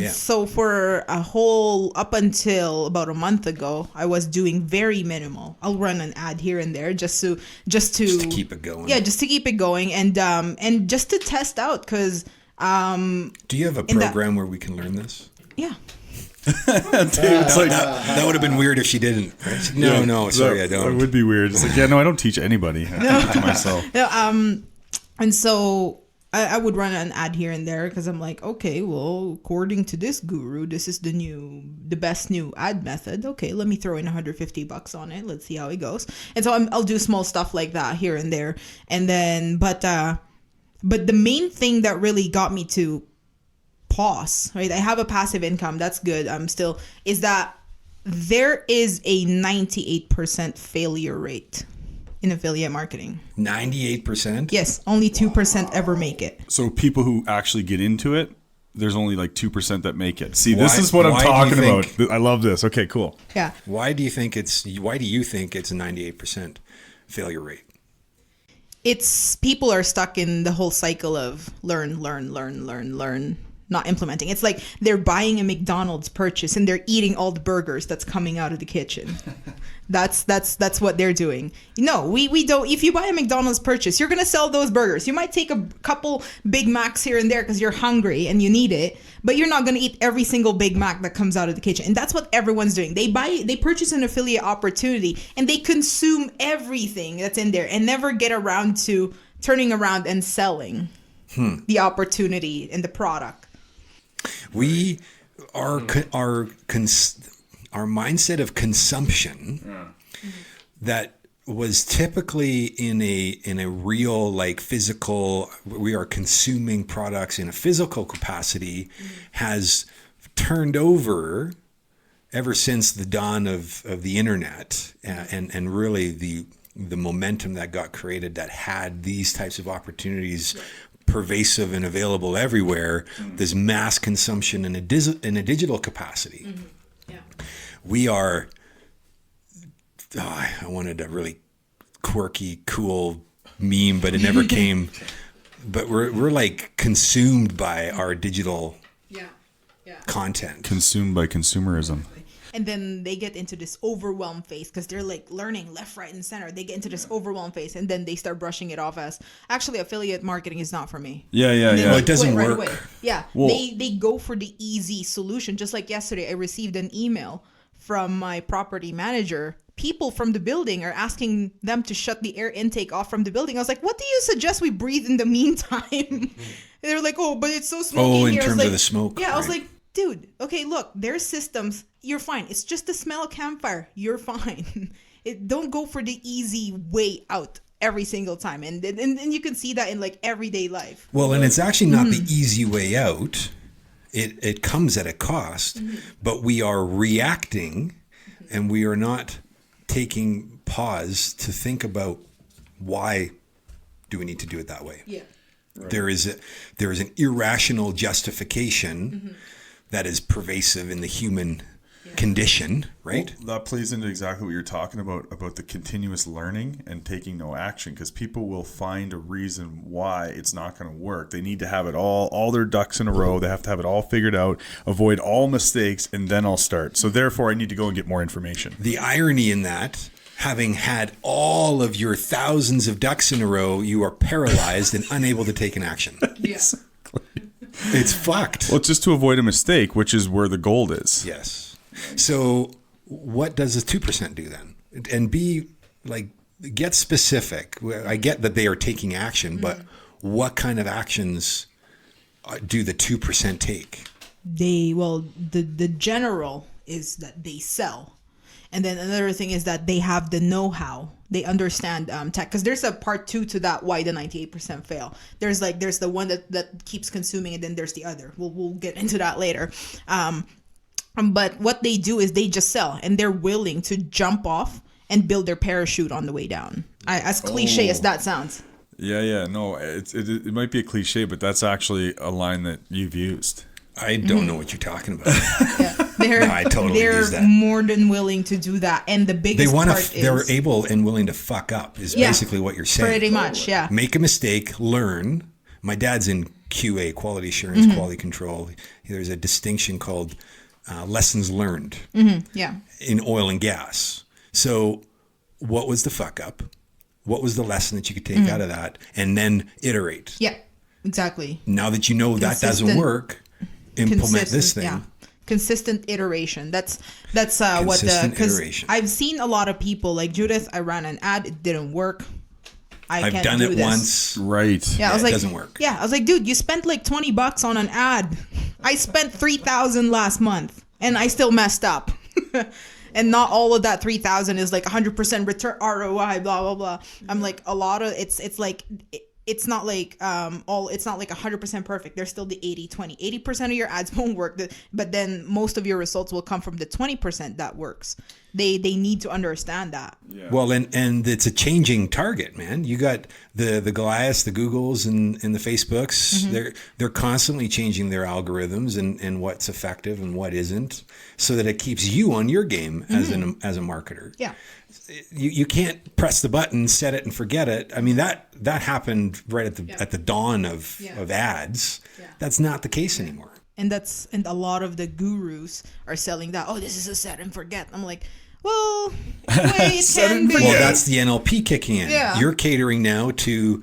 So for a whole, up until about a month ago, I was doing very minimal. I'll run an ad here and there just to keep it going. Yeah, just to keep it going and just to test out because. Do you have a program where we can learn this? Yeah. It's like, that would have been weird if she didn't. Right? No, sorry, I don't. It would be weird. It's like, I don't teach anybody. I teach it myself. No, and so. I would run an ad here and there because I'm like, okay, well, according to this guru, this is the best new ad method. Okay, let me throw in $150 on it. Let's see how it goes. And so I'll do small stuff like that here and there. And then, but the main thing that really got me to pause, right? I have a passive income. That's good. Is that there is a 98% failure rate in affiliate marketing. 98%? Yes, only 2% ever make it. So people who actually get into it, there's only like 2% that make it. See, this is what I'm talking about. I love this. Okay, cool. Yeah. Why do you think it's a 98% failure rate? It's people are stuck in the whole cycle of learn, not implementing. It's like they're buying a McDonald's purchase and they're eating all the burgers that's coming out of the kitchen. That's what they're doing. No, we don't. If you buy a McDonald's purchase, you're going to sell those burgers. You might take a couple Big Macs here and there because you're hungry and you need it, but you're not going to eat every single Big Mac that comes out of the kitchen. And that's what everyone's doing. They purchase an affiliate opportunity and they consume everything that's in there and never get around to turning around and selling. the opportunity in the product. We our mindset of consumption that was typically in a real, like, physical, we are consuming products in a physical capacity, has turned over ever since the dawn of the internet, and really the momentum that got created that had these types of opportunities pervasive and available everywhere. There's mass consumption in a digital capacity. We are, I wanted a really quirky, cool meme, but it never came. But we're like consumed by our digital content. Consumed by consumerism. And then they get into this overwhelm phase because they're like learning left, right, and center. They get into this overwhelm phase, and then they start brushing it off as, actually, affiliate marketing is not for me. Yeah. Well, it doesn't work. Away. Yeah, Well, they go for the easy solution. Just like yesterday, I received an email from my property manager. People from the building are asking them to shut the air intake off from the building. I was like, what do you suggest we breathe in the meantime? They're like, oh, but it's so smoky in here. terms of the smoke. Yeah, I was right. like, dude, okay, look, there's systems. You're fine. It's just the smell of campfire. You're fine. Don't go for the easy way out every single time. And you can see that in like everyday life. Well, and it's actually not the easy way out. It comes at a cost, but we are reacting, and we are not taking pause to think about why do we need to do it that way. Yeah. Right. There is an irrational justification that is pervasive in the human condition, right? Well, that plays into exactly what you're talking about the continuous learning and taking no action, because people will find a reason why it's not going to work. They need to have it all their ducks in a row. They have to have it all figured out, avoid all mistakes, and then I'll start. So therefore, I need to go and get more information. The irony in that, having had all of your thousands of ducks in a row, you are paralyzed and unable to take an action. Yeah. It's fucked. Well, it's just to avoid a mistake, which is where the gold is. Yes. So what does the 2% do then? And be like, get specific. I get that they are taking action, but what kind of actions do the 2% take? The general is that they sell. And then another thing is that they have the know-how. They understand tech. Because there's a part 2 to that, why the 98% fail. There's the one that keeps consuming, and then there's the other. We'll get into that later. But what they do is they just sell, and they're willing to jump off and build their parachute on the way down. As cliche as that sounds. Yeah. No, it might be a cliche, but that's actually a line that you've used. I don't know what you're talking about. I totally use that. more than willing to do that. And the biggest part is... They're able and willing to fuck up is basically what you're saying. Pretty much, yeah. Make a mistake, learn. My dad's in QA, quality assurance, quality control. There's a distinction called lessons learned in oil and gas. So what was the fuck up? What was the lesson that you could take out of that? And then iterate. Yeah, exactly. Now that you know that doesn't work, implement this thing. Yeah. Consistent iteration. That's what because I've seen a lot of people like Judith. I ran an ad, it didn't work. I've done it once. Right. Yeah, I was like, it doesn't work. Yeah, I was like, dude, you spent like $20 on an ad. I spent $3,000 last month, and I still messed up. And not all of that $3,000 is like 100% return ROI. Blah blah blah. I'm like, a lot of it's like. It's not like it's not like 100% perfect. There's still the 80-20. 80% of your ads won't work, but then most of your results will come from the 20% that works. They need to understand that. Yeah. Well, and it's a changing target, man. You got the GYST, the Googles, and the Facebooks. They're constantly changing their algorithms and what's effective and what isn't, so that it keeps you on your game as a marketer. Yeah. You can't press the button, set it, and forget it. I mean, that happened right at the dawn of ads. Yeah. That's not the case anymore. And a lot of the gurus are selling that. Oh, this is a set and forget. I'm like, well, it can be. Well, that's the NLP kicking in. Yeah. You're catering now to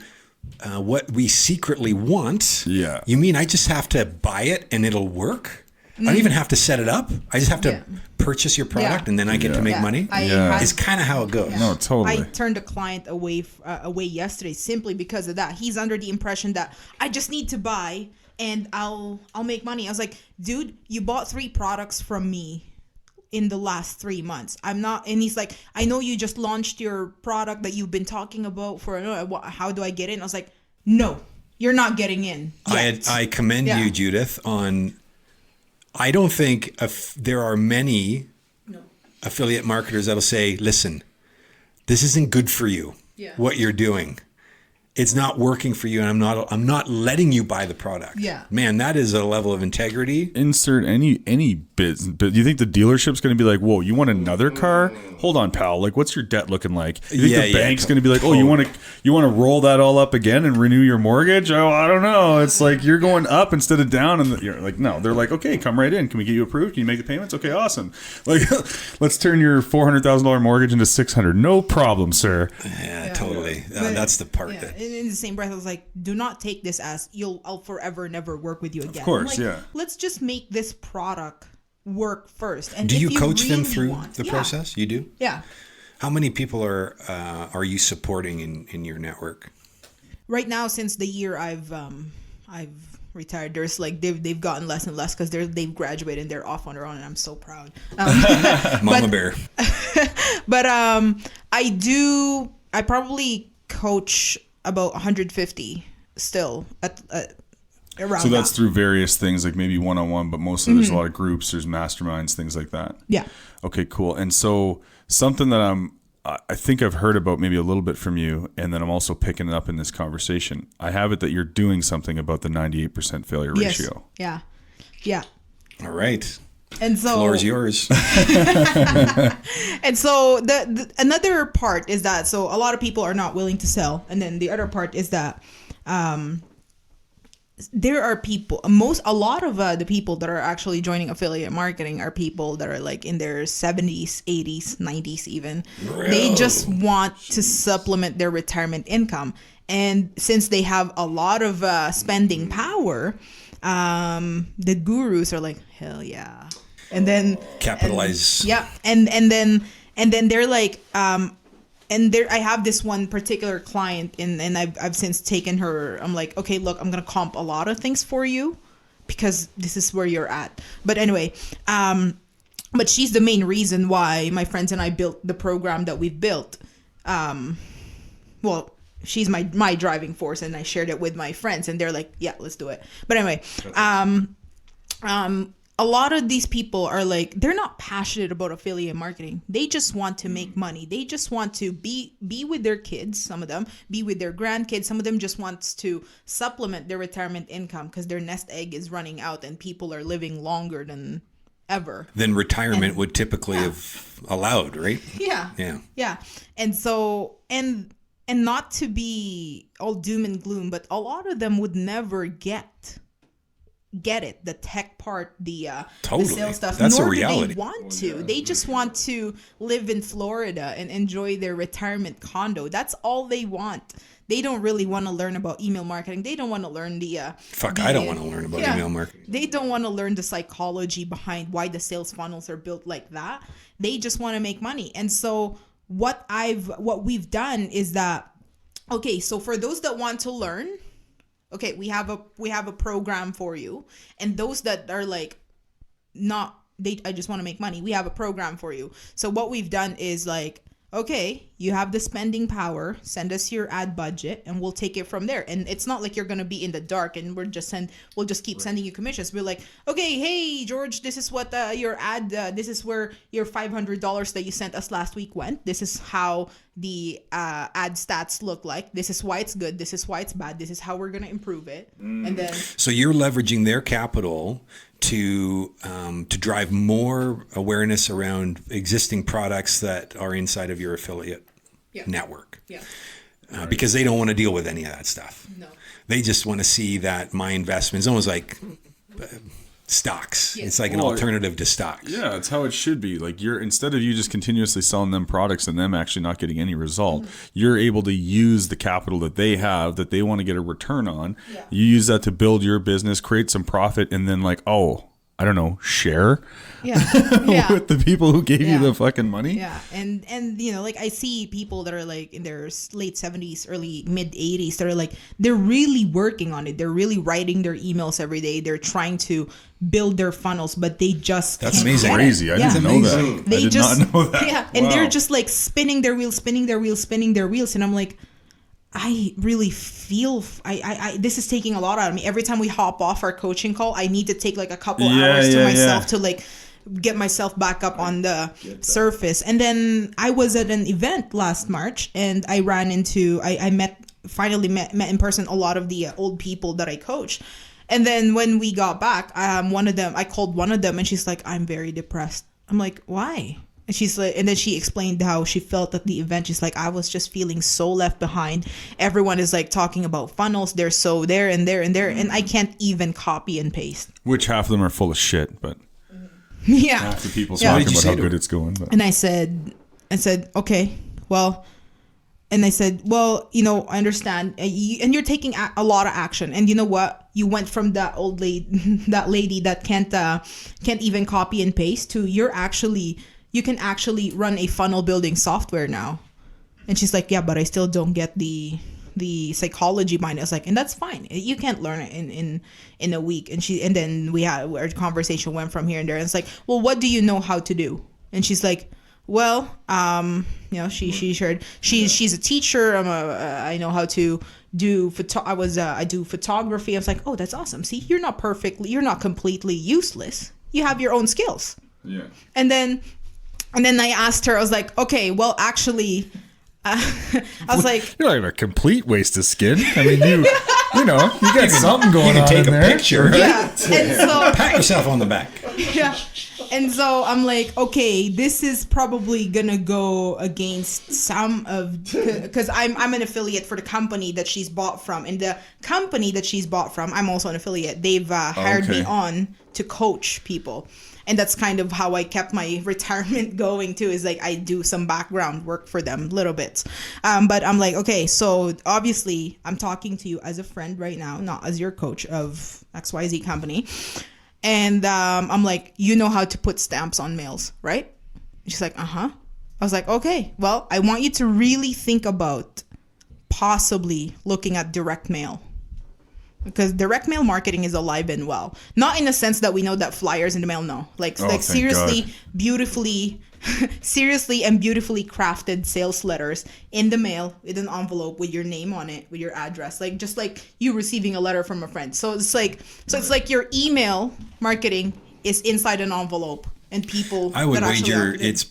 what we secretly want. Yeah. You mean I just have to buy it and it'll work? I don't even have to set it up. I just have to Yeah. purchase your product, Yeah. and then I get to make money. Yeah. It's kind of how it goes. No, totally. I turned a client away yesterday simply because of that. He's under the impression that I just need to buy and I'll make money. I was like, dude, you bought 3 products from me in the last 3 months. I'm not. And he's like, I know you just launched your product that you've been talking about for. How do I get in? I was like, no, you're not getting in yet. I commend you, Judith, on. I don't think there are many affiliate marketers that'll say, listen, this isn't good for you, what you're doing. It's not working for you, and I'm not letting you buy the product. Yeah. Man, that is a level of integrity. Insert any business. But do you think the dealership's going to be like, whoa, you want another car? Hold on, pal. Like, what's your debt looking like? You think the bank's going to be like, oh, you want to roll that all up again and renew your mortgage? Oh, I don't know. It's like you're going up instead of down, and you're like, no. They're like, okay, come right in. Can we get you approved? Can you make the payments? Okay, awesome. Like, let's turn your $400,000 mortgage into $600. No problem, sir. Yeah, totally. But- That's the part Yeah. that. In the same breath, I was like, do not take this as I'll forever never work with you again. course, I'm like, yeah. Let's just make this product work first. And Do if you coach them really through want- the Yeah. process? You do? Yeah. How many people are you supporting in your network? Right now, since the year I've retired, there's like they've gotten less and less because they've graduated and they're off on their own, and I'm so proud. Mama Bear. But I probably coach about 150 still at around. So that's that. through various things, like maybe one-on-one, but mostly there's a lot of groups, there's masterminds, things like that. Yeah. Okay, cool. And so something that I think I've heard about maybe a little bit from you, and then I'm also picking it up in this conversation. I have it that you're doing something about the 98% failure Yes. ratio. Yeah. Yeah. All right. And so Floor is yours. And so the another part is that so a lot of people are not willing to sell, and then the other part is that there are people a lot of the people that are actually joining affiliate marketing are people that are like in their 70s, 80s, 90s even. They just want to supplement their retirement income, and since they have a lot of spending power, the gurus are like, hell yeah. And then Capitalize. and then they're like and there I have this one particular client and I've since taken her. I'm like, okay, look, I'm gonna comp a lot of things for you because this is where you're at. But anyway, but she's the main reason why my friends and I built the program that we've built. Well, she's my driving force, and I shared it with my friends, and they're like, yeah, let's do it. But anyway, a lot of these people are like, they're not passionate about affiliate marketing. They just want to make money. They just want to be with their kids, some of them, be with their grandkids. Some of them just wants to supplement their retirement income because their nest egg is running out and people are living longer than ever. Then retirement would typically have allowed, right? Yeah. Yeah. Yeah. And so, and not to be all doom and gloom, but a lot of them would never get it, the tech part, the Totally. sales stuff. That's a Nor reality. do they want to. They just want to live in Florida and enjoy their retirement condo. That's all they want. They don't really want to learn about email marketing. They don't want to learn I don't want to learn about email marketing. They don't want to learn the psychology behind why the sales funnels are built like that. They just want to make money. And so what we've done is that, okay, so for those that want to learn, okay, we have a program for you. And those that are like, I just want to make money, we have a program for you. So what we've done is like, okay, you have the spending power, send us your ad budget and we'll take it from there. And it's not like you're going to be in the dark and we'll just keep sending you commissions. We're like, okay, hey, George, this is what your ad, this is where your $500 that you sent us last week went. This is how the ad stats look like. This is why it's good. This is why it's bad. This is how we're going to improve it. And then So you're leveraging their capital to drive more awareness around existing products that are inside of your affiliate network. Yeah. Because they don't want to deal with any of that stuff. No. They just want to see that my investment is almost like stocks. Yeah. It's like an Well, alternative to stocks. Yeah, it's how it should be. Like instead of you just continuously selling them products and them actually not getting any result, you're able to use the capital that they have that they want to get a return on. Yeah. You use that to build your business, create some profit, and then like, oh, I don't know, share Yeah. Yeah. with the people who gave you Yeah. the fucking money. Yeah, and like I see people that are like in their late 70s, early mid 80s that are like they're really working on it. They're really writing their emails every day. They're trying to build their funnels, but they just That's can't amazing. get it. Crazy. I Yeah. didn't know that. They I did just not know that. Yeah, and they're Wow. just like spinning their wheels, and I'm like, I really feel I this is taking a lot out of me. Every time we hop off our coaching call, I need to take like a couple hours to myself to like get myself back up on the surface. And then I was at an event last March, and I ran into I finally met in person a lot of the old people that I coach. And then when we got back, I called one of them, and she's like, I'm very depressed. I'm like, why? And she's like, and then she explained how she felt at the event. She's like, I was just feeling so left behind. Everyone is like talking about funnels. They're so there and there and there, and I can't even copy and paste. Which half of them are full of shit, but Yeah. half the people Yeah. talking What did you about say how to good her? it's going. But. And I said, okay, well, and I said, well, I understand, and you're taking a lot of action. And you know what? You went from that old lady, that lady that can't even copy and paste, to you can actually run a funnel building software now. And she's like, yeah, but I still don't get the psychology behind it. I was like, and that's fine. You can't learn it in a week. And then our conversation went from here and there. And it's like, well, what do you know how to do? And she's like, well, she shared, she's a teacher. I know how to do I do photography. I was like, oh, that's awesome. See, you're not completely useless. You have your own skills. Yeah. And then I asked her, I was like, okay, well, actually, I was like, You're like a complete waste of skin. I mean, you got something going You can on take in a there. picture, right? yeah. And so, Pat yourself on the back. yeah. And so I'm like, okay, this is probably gonna go against some of, because I'm an affiliate for the company that she's bought from, and the company that she's bought from, I'm also an affiliate. They've hired me Okay. on to coach people, and that's kind of how I kept my retirement going too. Is like I do some background work for them, little bits. But I'm like, okay, so obviously I'm talking to you as a friend right now, not as your coach of XYZ company. And I'm like, you know how to put stamps on mails, right? She's like, uh-huh. I was like, okay, well, I want you to really think about possibly looking at direct mail. Because direct mail marketing is alive and well. Not in the sense that we know that flyers in the mail, no. Like thank seriously, God. beautifully crafted sales letters in the mail with an envelope with your name on it, with your address, like just like you receiving a letter from a friend. So it's like your email marketing is inside an envelope, and people. I would that actually wager open it. it's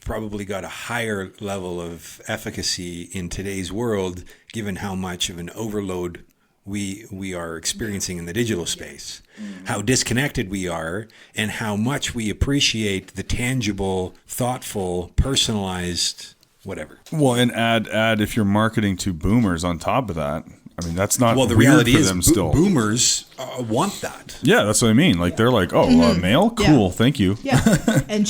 probably got a higher level of efficacy in today's world, given how much of an overload we are experiencing in the digital space, how disconnected we are, and how much we appreciate the tangible, thoughtful, personalized, whatever. Well, and add if you're marketing to boomers on top of that. I mean, that's not Well, the weird reality for is them still. boomers want that. Yeah, that's what I mean. Like they're like, oh, mail, cool, thank you. Yeah. And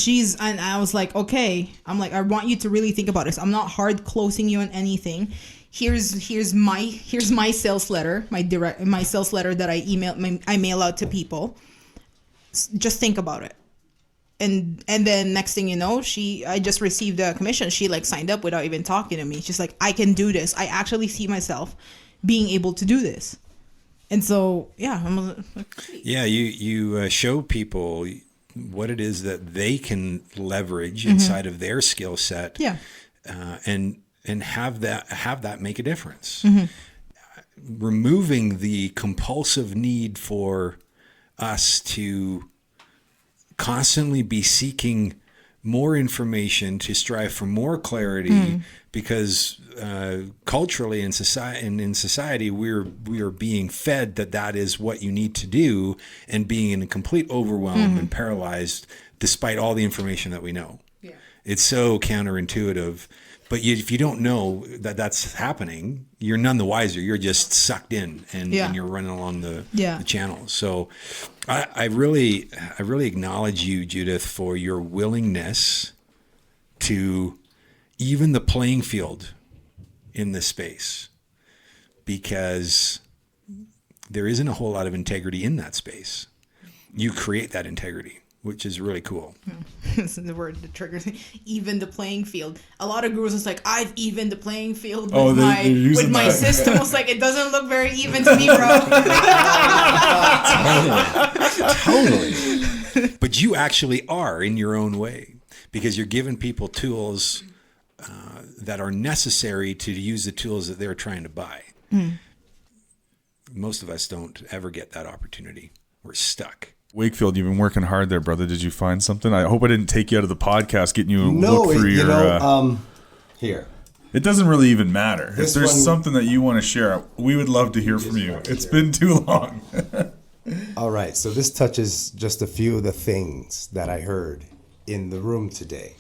I was like, okay. I'm like, I want you to really think about this. I'm not hard closing you on anything. Here's my sales letter, my sales letter that I mail out to people. Just think about it. And then next thing you know, I just received a commission. She like signed up without even talking to me. She's like, I can do this. I actually see myself being able to do this. And so, yeah, I'm like, Yeah, you show people what it is that they can leverage inside of their skill set. yeah. And have that make a difference. Removing the compulsive need for us to constantly be seeking more information, to strive for more clarity, because culturally in society we are being fed that is what you need to do, and being in a complete overwhelm and paralyzed despite all the information that we know. Yeah. It's so counterintuitive. But if you don't know that that's happening, you're none the wiser. You're just sucked in, and you're running along the channel. So I really acknowledge you, Judith, for your willingness to even the playing field in this space, because there isn't a whole lot of integrity in that space. you create that integrity, which is really cool. This is the word that triggers me. Even the playing field. A lot of gurus is like, I've evened the playing field with Oh, they're using with my that. system. It's like, it doesn't look very even to me, bro. Totally. But you actually are in your own way, because you're giving people tools that are necessary to use the tools that they're trying to buy. Most of us don't ever get that opportunity. We're stuck. Wakefield, you've been working hard there, brother. Did you find something? I hope I didn't take you out of the podcast, getting you a look for your. Here. It doesn't really even matter. If This there's one- something that you want to share, we would love to hear from you. It's been too long. All right, so this touches just a few of the things that I heard in the room today.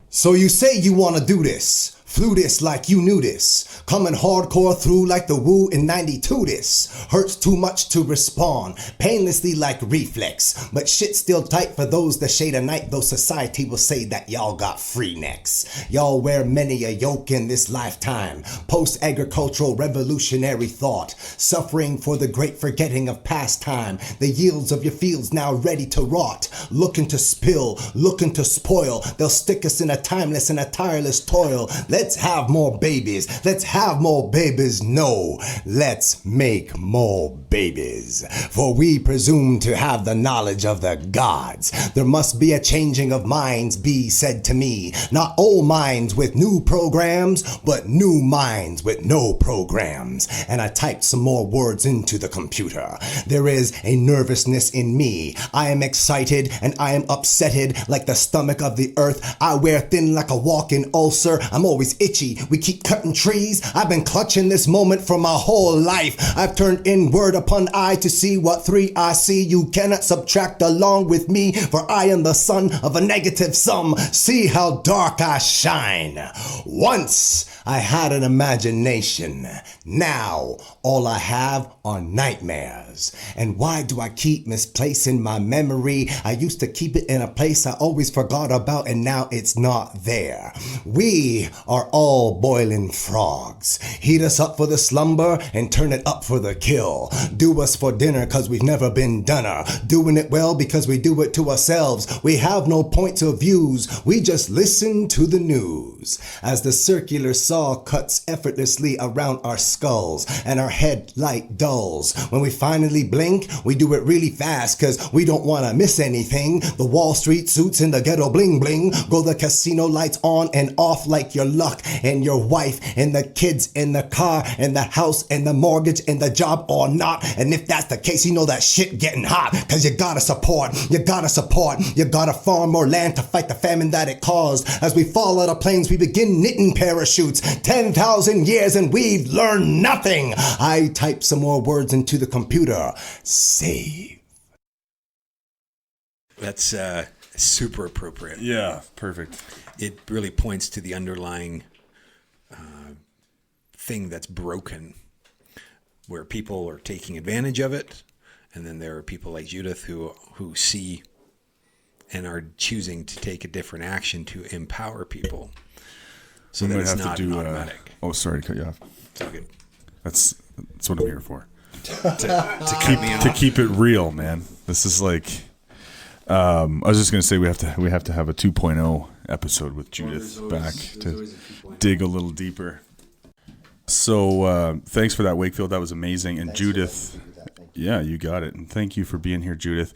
So you say you want to do this, flew this like you knew this, coming hardcore through like the Woo in 92 this, hurts too much to respond, painlessly like reflex, but shit still tight for those that shade of night, though society will say that y'all got free necks. Y'all wear many a yoke in this lifetime, post-agricultural revolutionary thought, suffering for the great forgetting of past time, the yields of your fields now ready to rot, looking to spill, looking to spoil, they'll stick us in a timeless and a tireless toil. Let's have more babies. Let's have more babies. No, let's make more babies. For we presume to have the knowledge of the gods. There must be a changing of minds, be said to me. Not old minds with new programs, but new minds with no programs. And I typed some more words into the computer. There is a nervousness in me. I am excited and I am upsetted like the stomach of the earth. I wear thin like a walking ulcer. I'm always itchy. We keep cutting trees. I've been clutching this moment for my whole life. I've turned inward upon eye to see what three I see. You cannot subtract along with me, for I am the son of a negative sum. See how dark I shine. Once I had an imagination. Now all I have are nightmares. And why do I keep misplacing my memory? I used to keep it in a place I always forgot about, and now it's not there. We are all boiling frogs. Heat us up for the slumber and turn it up for the kill. Do us for dinner cause we've never been doneer. Doing it well because we do it to ourselves. We have no points of views. We just listen to the news. As the circular saw cuts effortlessly around our skulls and our headlight dulls. When we finally blink, we do it really fast cause we don't want to miss anything. The Wall Street suits and the ghetto bling bling. Go the casino lights on and off like your luck and your wife and the kids and the car and the house and the mortgage and the job or not. And if that's the case, you know that shit getting hot cause you gotta support, you gotta farm more land to fight the famine that it caused. As we fall out of planes, we begin knitting parachutes. 10,000 years and we've learned nothing. I type some more words into the computer. Save. That's super appropriate. Yeah, perfect. It really points to the underlying thing that's broken, where people are taking advantage of it, and then there are people like Judith who see and are choosing to take a different action to empower people, so that it's not automatic. Sorry to cut you off. It's all good. That's what I'm here for. To Keep it real, man. This is like. I was just gonna say we have to have a 2.0 episode with Judith back to dig a little deeper. So thanks for that, Wakefield. That was amazing. And Judith, yeah, you got it. And thank you for being here, Judith.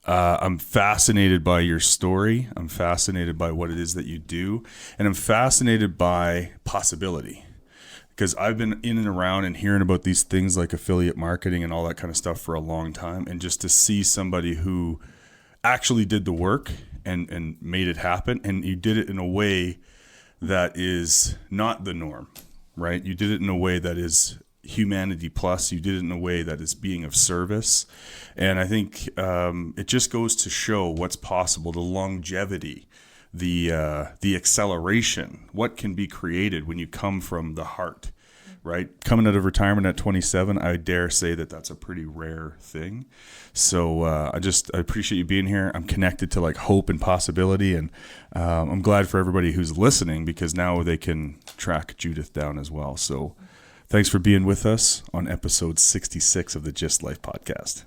I'm fascinated by your story. I'm fascinated by what it is that you do, and I'm fascinated by possibility. Because I've been in and around and hearing about these things like affiliate marketing and all that kind of stuff for a long time, and just to see somebody who actually did the work and made it happen, and you did it in a way that is not the norm, right? You did it in a way that is humanity plus. You did it in a way that is being of service, and I think it just goes to show what's possible, the longevity, the acceleration, what can be created when you come from the heart, right? Coming out of retirement at 27, I dare say that that's a pretty rare thing. So I appreciate you being here. I'm connected to like hope and possibility, and I'm glad for everybody who's listening, because now they can track Judith down as well. So thanks for being with us on episode 66 of the GYST Life Podcast.